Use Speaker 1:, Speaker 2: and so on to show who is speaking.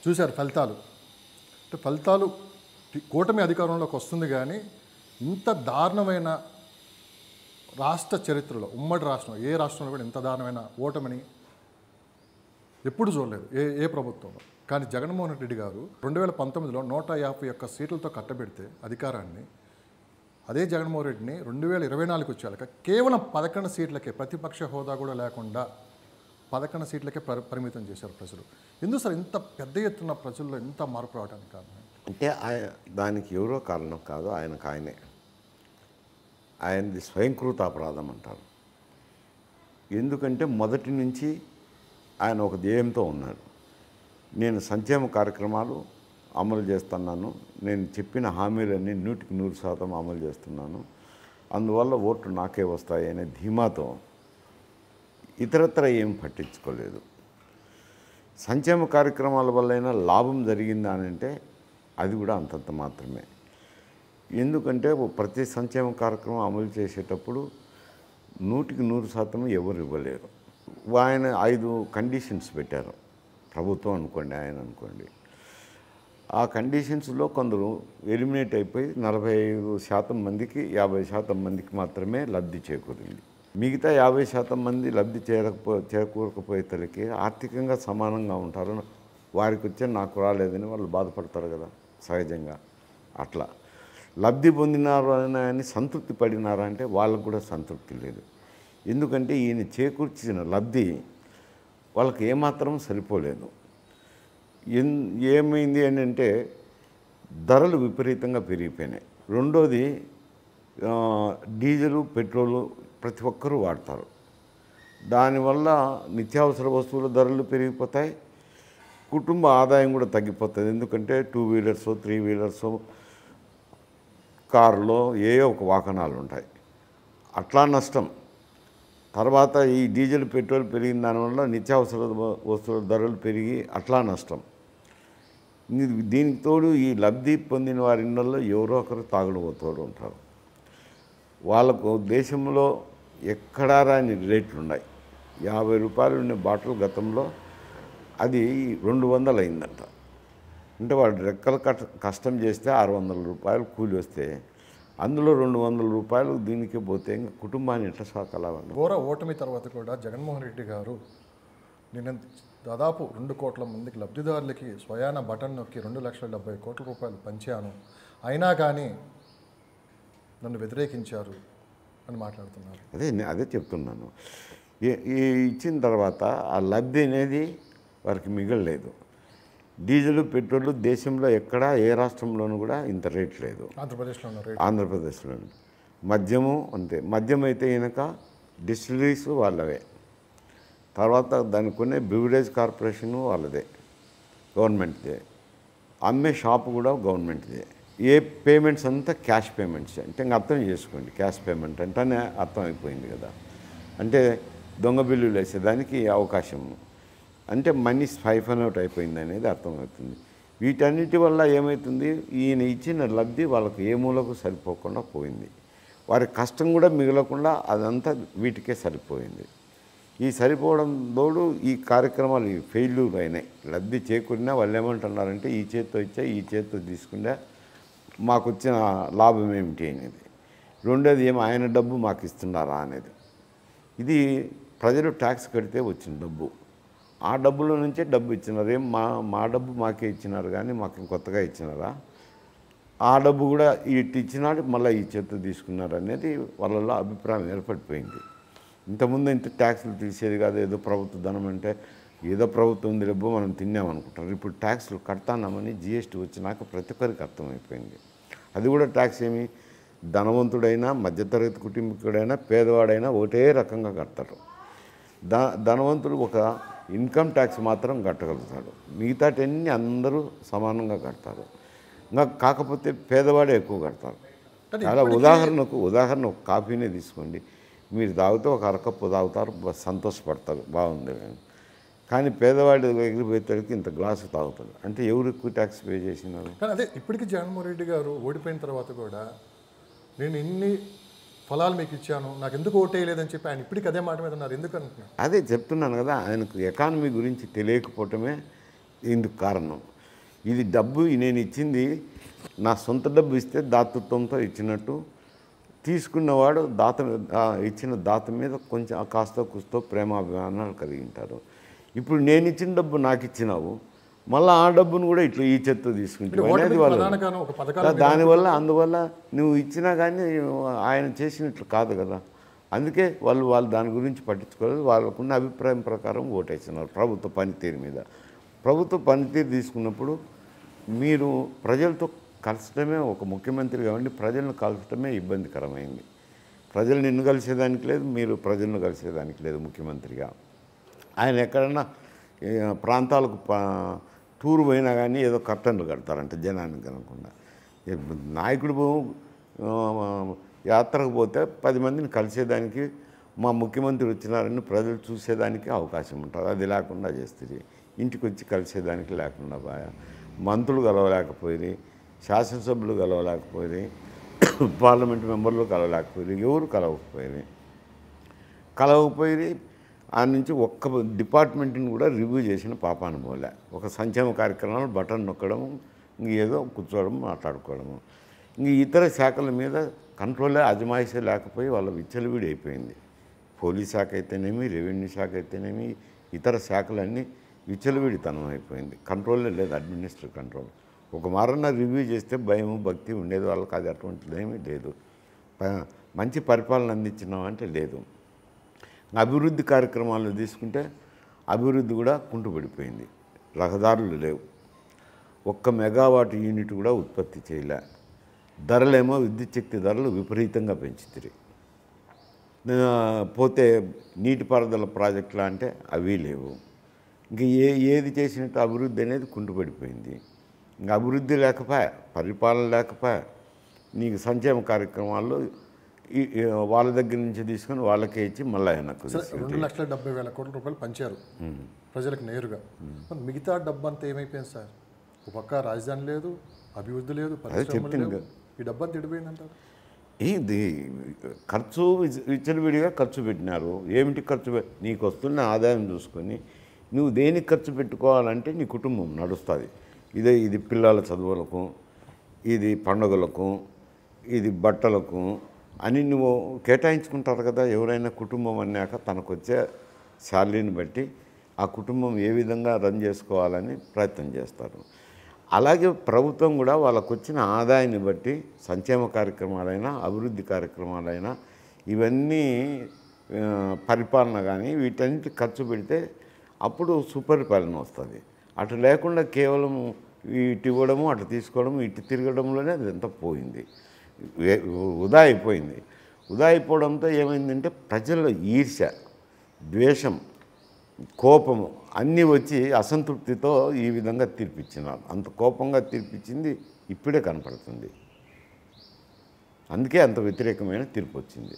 Speaker 1: చూశారు ఫలితాలు. అంటే ఫలితాలు కూటమి అధికారంలోకి వస్తుంది కానీ ఇంత దారుణమైన రాష్ట్ర చరిత్రలో ఉమ్మడి రాష్ట్రం ఏ రాష్ట్రంలో కూడా ఇంత దారుణమైన ఓటమిని ఎప్పుడు చూడలేదు ఏ ప్రభుత్వంలో. కానీ జగన్మోహన్ రెడ్డి గారు 2019లో 151 సీట్లతో కట్టబెడితే అధికారాన్ని, అదే జగన్మోహన్ రెడ్డిని 2024 వచ్చాక కేవలం 11 సీట్లకే, ప్రతిపక్ష హోదా కూడా లేకుండా 11 సీట్లకే పరిమితం చేశారు ప్రజలు. ఎందుకు సార్ ఇంత పెద్ద ఎత్తున ప్రజల్లో ఇంత మార్పు రావడానికి కారణం?
Speaker 2: అంటే దానికి ఎవరో కారణం కాదు, ఆయనది స్వయంకృత అపరాధం అంటారు. ఎందుకంటే మొదటి నుంచి ఆయన ఒక ధ్యేయంతో ఉన్నాడు. నేను సంక్షేమ కార్యక్రమాలు అమలు చేస్తున్నాను, నేను చెప్పిన హామీలన్నీ 100% అమలు చేస్తున్నాను, అందువల్ల ఓట్లు నాకే వస్తాయి అనే ధీమాతో ఇతరత్ర ఏం పట్టించుకోలేదు. సంక్షేమ కార్యక్రమాల వల్లైనా లాభం జరిగిందా అని అంటే అది కూడా అంతంత మాత్రమే. ఎందుకంటే ప్రతి సంక్షేమ కార్యక్రమం అమలు చేసేటప్పుడు 100% ఎవరు ఇవ్వలేరు. ఆయన 5 కండిషన్స్ పెట్టారు ప్రభుత్వం అనుకోండి, ఆయన అనుకోండి. ఆ కండిషన్స్లో కొందరు ఎలిమినేట్ అయిపోయి 45% మందికి 50% మందికి మాత్రమే లబ్ధి చేకూరింది. మిగతా 50% మంది లబ్ధి చేకూరకపోయేసరికి ఆర్థికంగా సమానంగా ఉంటారు, వారికి వచ్చే నాకు రాలేదని వాళ్ళు బాధపడతారు కదా సహజంగా. అట్లా లబ్ధి పొందినారు అని సంతృప్తి పడినారా అంటే వాళ్ళకు కూడా సంతృప్తి లేదు. ఎందుకంటే ఈయన చేకూర్చిన లబ్ధి వాళ్ళకి ఏమాత్రం సరిపోలేదు. ఏమైంది అని అంటే ధరలు విపరీతంగా పెరిగిపోయినాయి. రెండోది డీజిలు, పెట్రోలు ప్రతి ఒక్కరూ వాడతారు. దానివల్ల నిత్యావసర వస్తువుల ధరలు పెరిగిపోతాయి, కుటుంబ ఆదాయం కూడా తగ్గిపోతుంది. ఎందుకంటే 2 వీలర్స్ 3 వీలర్స్ కారులో ఒక వాహనాలు ఉంటాయి, అట్లా నష్టం. తర్వాత ఈ డీజిల్, పెట్రోల్ పెరిగిన దానివల్ల నిత్యావసర వస్తువుల ధరలు పెరిగి అట్లా నష్టం. దీనికి తోడు ఈ లబ్ధి పొందిన వారి ఇళ్లలో ఎవరో ఒకరు తాగుడుపోతూ ఉంటారు. వాళ్ళకు దేశంలో ఎక్కడా రాని రేట్లు ఉన్నాయి. 50 రూపాయలు ఉన్న బాటిల్ గతంలో అది 200 అయిందంట. అంటే వాళ్ళు రెక్కల కష్టం చేస్తే 600 రూపాయలు కూలి వస్తే అందులో 200 రూపాయలు దీనికే పోతే ఇంకా కుటుంబాన్ని ఎట్లా సాకాలని.
Speaker 1: ఘోర ఓటమి తర్వాత కూడా జగన్మోహన్ రెడ్డి గారు నిన్న దాదాపు 2 కోట్ల మందికి లబ్ధిదారులకి స్వయాన బటన్ నొక్కి 2,70,000 కోట్ల రూపాయలు పంచాను, అయినా కానీ నన్ను వ్యతిరేకించారు అని మాట్లాడుతున్నారు.
Speaker 2: అదే చెప్తున్నాను. ఇచ్చిన తర్వాత ఆ లబ్ధి అనేది వారికి మిగలలేదు. డీజిల్, పెట్రోల్ దేశంలో ఎక్కడా ఏ రాష్ట్రంలోనూ కూడా ఇంత రేట్ లేదు. ఆంధ్రప్రదేశ్లో మద్యము అంతే. మద్యం అయితే కనుక డిస్టిలరీస్ వాళ్ళవే, తర్వాత దానికి కొనే బ్రివరేజ్ కార్పొరేషను వాళ్ళదే, గవర్నమెంట్దే. అమ్మే షాపు కూడా గవర్నమెంట్దే. ఏ పేమెంట్స్ అంతా క్యాష్ పేమెంట్స్. అంటే ఇంకా అర్థం చేసుకోండి, క్యాష్ పేమెంట్ అంటేనే అర్థమైపోయింది కదా. అంటే దొంగ బిల్లులు వేసేదానికి అవకాశం, అంటే మనీ స్పైఫన్ అవుట్ అయిపోయింది అనేది అర్థమవుతుంది. వీటన్నిటి వల్ల ఏమవుతుంది, ఈయన ఇచ్చిన లబ్ధి వాళ్ళకు ఏ మూలకు సరిపోకుండా పోయింది. వారి కష్టం కూడా మిగలకుండా అదంతా వీటికే సరిపోయింది. ఈ సరిపోవడం తోడు ఈ కార్యక్రమాలు ఫెయిల్యూర్ అయినాయి. లబ్ధి చేకూరినా వాళ్ళు ఏమంటున్నారంటే ఈ చేత్తో ఇచ్చా, ఈ చేత్తో తీసుకున్నా మాకు వచ్చిన లాభం ఏమిటి అనేది. రెండోది ఆయన డబ్బు మాకు ఇస్తున్నారా అనేది. ఇది ప్రజలు ట్యాక్స్ కడితే వచ్చిన డబ్బు, ఆ డబ్బుల నుంచే డబ్బు ఇచ్చినారు. మా డబ్బు మాకే ఇచ్చినారు కానీ మాకు కొత్తగా ఇచ్చినారా? ఆ డబ్బు కూడా ఇటు ఇచ్చినాడు, మళ్ళీ ఈ చేత్తో తీసుకున్నారు అనేది వాళ్ళలో అభిప్రాయం ఏర్పడిపోయింది. ఇంతకుముందు ఇంత ట్యాక్సులు తీసేది కాదు, ఏదో ప్రభుత్వ ధనం అంటే ఏదో ప్రభుత్వం ఉంది డబ్బు మనం తిన్నామనుకుంటారు. ఇప్పుడు ట్యాక్సులు కడతాన్నామని జిఎస్టీ వచ్చినాక ప్రతి ఒక్కరికి అర్థమైపోయింది. అది కూడా ట్యాక్స్ ఏమి, ధనవంతుడైనా, మధ్యతరగతి కుటుంబీకుడైనా, పేదవాడైనా ఒకటే రకంగా కడతారు. ధనవంతుడు ఒక ఇన్కమ్ ట్యాక్స్ మాత్రం కట్టగలుగుతాడు, మిగతాటన్నీ అందరూ సమానంగా కడతారు. ఇంకా కాకపోతే పేదవాడే ఎక్కువ కడతారు. చాలా ఉదాహరణ ఒక కాఫీనే తీసుకోండి, మీరు తాగితే ఒక అరకప్పు తాగుతారు, సంతోషపడతారు, బాగుంది. కానీ పేదవాడి దగ్గరికి పోయేసరికి ఇంత గ్లాసు తాగుతాడు. అంటే ఎవరు ఎక్కువ ట్యాక్స్ పే చేసినారు?
Speaker 1: కానీ అదే ఇప్పటికీ జగన్మోహన్ రెడ్డి గారు ఓడిపోయిన తర్వాత కూడా నేను ఇన్ని ఫలాలు మీకు ఇచ్చాను, నాకు ఎందుకు ఓటేయలేదని చెప్పి ఆయన ఇప్పటికీ అదే మాట మీద ఉన్నారు. ఎందుకు అంటున్నారు?
Speaker 2: అదే చెప్తున్నాను కదా, ఆయనకు ఎకానమీ గురించి తెలియకపోవటమే ఇందుకు కారణం. ఇది డబ్బు నేను ఇచ్చింది నా సొంత డబ్బు ఇస్తే దాతృత్వంతో ఇచ్చినట్టు, తీసుకున్నవాడు ఇచ్చిన దాత మీద కొంచెం కాస్త కూస్తో ప్రేమాభిమానాలు కలిగి ఉంటారు. ఇప్పుడు నేను ఇచ్చిన డబ్బు నాకు ఇచ్చినావు, మళ్ళీ ఆ డబ్బును కూడా ఇట్లా ఈ చేత్తో తీసుకుంటావు అనేది వాళ్ళు. దానివల్ల అందువల్ల నువ్వు ఇచ్చినా కానీ ఆయన చేసినట్లు కాదు కదా. అందుకే వాళ్ళు దాని గురించి పట్టించుకోలేదు. వాళ్ళకున్న అభిప్రాయం ప్రకారం ఓటేస్తున్నారు ప్రభుత్వ పనితీరు మీద. ప్రభుత్వ పనితీరు తీసుకున్నప్పుడు మీరు ప్రజలతో కలసటమే, ఒక ముఖ్యమంత్రి కావండి ప్రజలను కలసటమే ఇబ్బందికరమైంది. ప్రజలు నిన్ను కలిసేదానికి లేదు, మీరు ప్రజలను కలిసేదానికి లేదు. ముఖ్యమంత్రిగా ఆయన ఎక్కడన్నా ప్రాంతాలకు టూర్ పోయినా కానీ ఏదో కర్టన్లు కడతారంట జనానికి కనకుండా. నాయకుడు యాత్రకు పోతే 10 మందిని కలిసేదానికి మా ముఖ్యమంత్రి వచ్చినారని ప్రజలు చూసేదానికి అవకాశం ఉంటుంది. అది లేకుండా చేస్తుంది. ఇంటికి వచ్చి కలిసేదానికి లేకుండా మంత్రులు కలవలేకపోయి, శాసనసభ్యులు కలవలేకపోయి, పార్లమెంట్ మెంబర్లు కలవలేకపోయి, ఎవరు కలవకపోయి ఆ నుంచి ఒక్క డిపార్ట్మెంట్ని కూడా రివ్యూ చేసిన పాపాను పోలే. ఒక సంక్షేమ కార్యక్రమాలు బటన్ నొక్కడం, ఏదో కూర్చోవడం, మాట్లాడుకోవడము. ఇతర శాఖల మీద కంట్రోలే అజమాయిషీ లేకపోయి వాళ్ళ విచ్చలవిడి అయిపోయింది. పోలీస్ శాఖ అయితేనేమి, రెవెన్యూ శాఖ అయితేనేమి, ఇతర శాఖలన్నీ విచ్చలవిడితనం అయిపోయింది. కంట్రోలే లేదు, అడ్మినిస్ట్రేటివ్ కంట్రోల్. ఒక మారన్న రివ్యూ చేస్తే భయం భక్తి ఉండేది వాళ్ళకి. అది అటువంటిది ఏమీ లేదు. మంచి పరిపాలన అందించినామంటే లేదు. అభివృద్ధి కార్యక్రమాలు తీసుకుంటే అభివృద్ధి కూడా కుంటుపడిపోయింది. రహదారులు లేవు, 1 మెగావాట్ యూనిట్ కూడా ఉత్పత్తి చేయలే. ధరలేమో విద్యుత్ శక్తి ధరలు విపరీతంగా పెంచుతారు. పోతే నీటిపారుదల ప్రాజెక్టులు అంటే అవి లేవు. ఇంక ఏది చేసినట్టు అభివృద్ధి అనేది కుంటుపడిపోయింది. ఇంకా అభివృద్ధి లేకపోయా, పరిపాలన లేకపోయా, నీకు సంక్షేమ కార్యక్రమాల్లో వాళ్ళ దగ్గర నుంచి తీసుకొని వాళ్ళకే ఇచ్చి మళ్ళీ వెనక్కు
Speaker 1: 2,70,000 కోట్ల రూపాయలు పంచారు ప్రజలకు నేరుగా. మిగతా డబ్బు అంతా ఏమైపోయింది సార్? ఒక పక్క రాజధాని లేదు, అభివృద్ధి లేదు, ఈ డబ్బు అంతా ఎడిపోయిందంటారు.
Speaker 2: ఇది ఖర్చు విచ్చలవిడిగా ఖర్చు పెట్టినారు. ఏమిటి ఖర్చు? నీకు వస్తున్న ఆదాయం చూసుకొని నువ్వు దేనికి ఖర్చు పెట్టుకోవాలంటే నీ కుటుంబం నడుస్తుంది. ఇది పిల్లల చదువులకు, ఇది పండుగలకు, ఇది బట్టలకు అని నువ్వు కేటాయించుకుంటారు కదా. ఎవరైనా కుటుంబం అన్నాక తనకు వచ్చే శాలరీని బట్టి ఆ కుటుంబం ఏ విధంగా రన్ చేసుకోవాలని ప్రయత్నం చేస్తారు. అలాగే ప్రభుత్వం కూడా వాళ్ళకు వచ్చిన ఆదాయాన్ని బట్టి సంక్షేమ కార్యక్రమాలైనా, అభివృద్ధి కార్యక్రమాలైనా, ఇవన్నీ పరిపాలన కానీ వీటన్నిటి ఖర్చు పెడితే అప్పుడు సుపరిపాలన వస్తుంది. అటు లేకుండా కేవలం ఇటు ఇవ్వడము, అటు తీసుకోవడము, ఇటు తిరగడంలోనే అదంతా పోయింది, వృధా అయిపోయింది. వృధా అయిపోవడంతో ఏమైందంటే ప్రజల్లో ఈర్ష్య, ద్వేషం, కోపము అన్నీ వచ్చి అసంతృప్తితో ఈ విధంగా తీర్పిచ్చినారు. అంత కోపంగా తీర్పిచ్చింది ఇప్పుడే కనపడుతుంది. అందుకే అంత వ్యతిరేకమైన తీర్పు వచ్చింది.